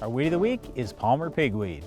Our weed of the week is Palmer pigweed.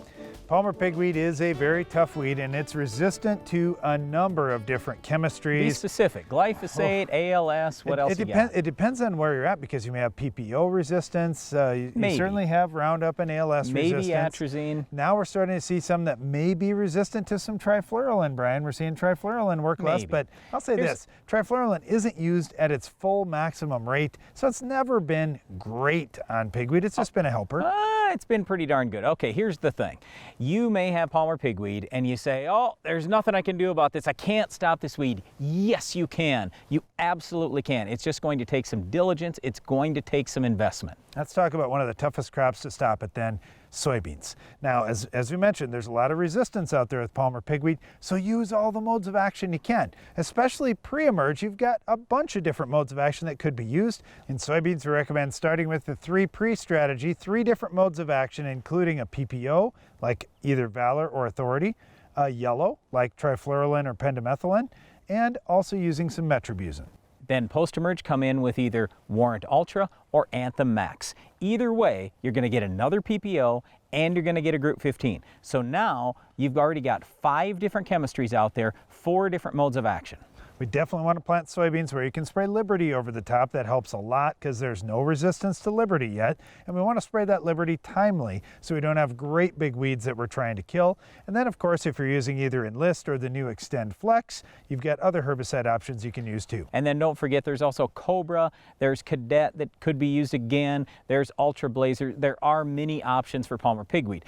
Palmer pigweed is a very tough weed, and it's resistant to a number of different chemistries. Be specific. Glyphosate, ALS, what else you got? It depends on where you're at, because you may have PPO resistance. You certainly have Roundup and ALS resistance. Maybe atrazine. Now we're starting to see some that may be resistant to some trifluralin, Brian. We're seeing trifluralin work less, but I'll say this. Trifluralin isn't used at its full maximum rate, so it's never been great on pigweed. It's just been a helper. It's been pretty darn good. Okay, here's the thing. You may have Palmer pigweed and you say, oh, there's nothing I can do about this. I can't stop this weed. Yes, you can. You absolutely can. It's just going to take some diligence. It's going to take some investment. Let's talk about one of the toughest crops to stop it then, soybeans. Now, as we mentioned, there's a lot of resistance out there with Palmer pigweed, so use all the modes of action you can. Especially pre-emerge, you've got a bunch of different modes of action that could be used. In soybeans, we recommend starting with the 3-pre strategy, 3 different modes of action, including a PPO, like either Valor or Authority, a yellow, like trifluralin or pendimethalin, and also using some metribuzin. Then post-emerge come in with either Warrant Ultra or Anthem Max. Either way, you're going to get another PPO and you're going to get a Group 15. So now you've already got 5 different chemistries out there, 4 different modes of action. We definitely want to plant soybeans where you can spray Liberty over the top. That helps a lot because there's no resistance to Liberty yet. And we want to spray that Liberty timely so we don't have great big weeds that we're trying to kill. And then, of course, if you're using either Enlist or the new Extend Flex, you've got other herbicide options you can use too. And then don't forget, there's also Cobra, there's Cadet that could be used again, there's Ultra Blazer. There are many options for Palmer pigweed.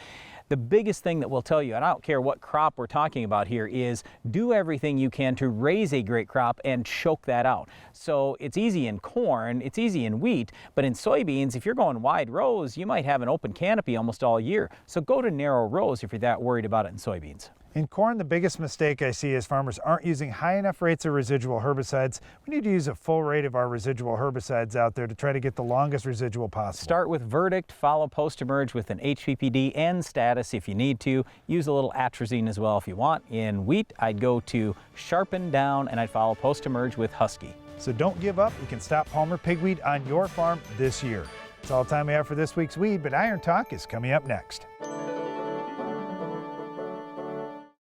The biggest thing that we'll tell you, and I don't care what crop we're talking about here, is do everything you can to raise a great crop and choke that out. So it's easy in corn, it's easy in wheat, but in soybeans, if you're going wide rows, you might have an open canopy almost all year. So go to narrow rows if you're that worried about it in soybeans. In corn, the biggest mistake I see is farmers aren't using high enough rates of residual herbicides. We need to use a full rate of our residual herbicides out there to try to get the longest residual possible. Start with Verdict, follow post-emerge with an HPPD and Status if you need to. Use a little atrazine as well if you want. In wheat, I'd go to Sharpen Down and I'd follow post-emerge with Husky. So don't give up. You can stop Palmer pigweed on your farm this year. That's all the time we have for this week's Weed, but Iron Talk is coming up next.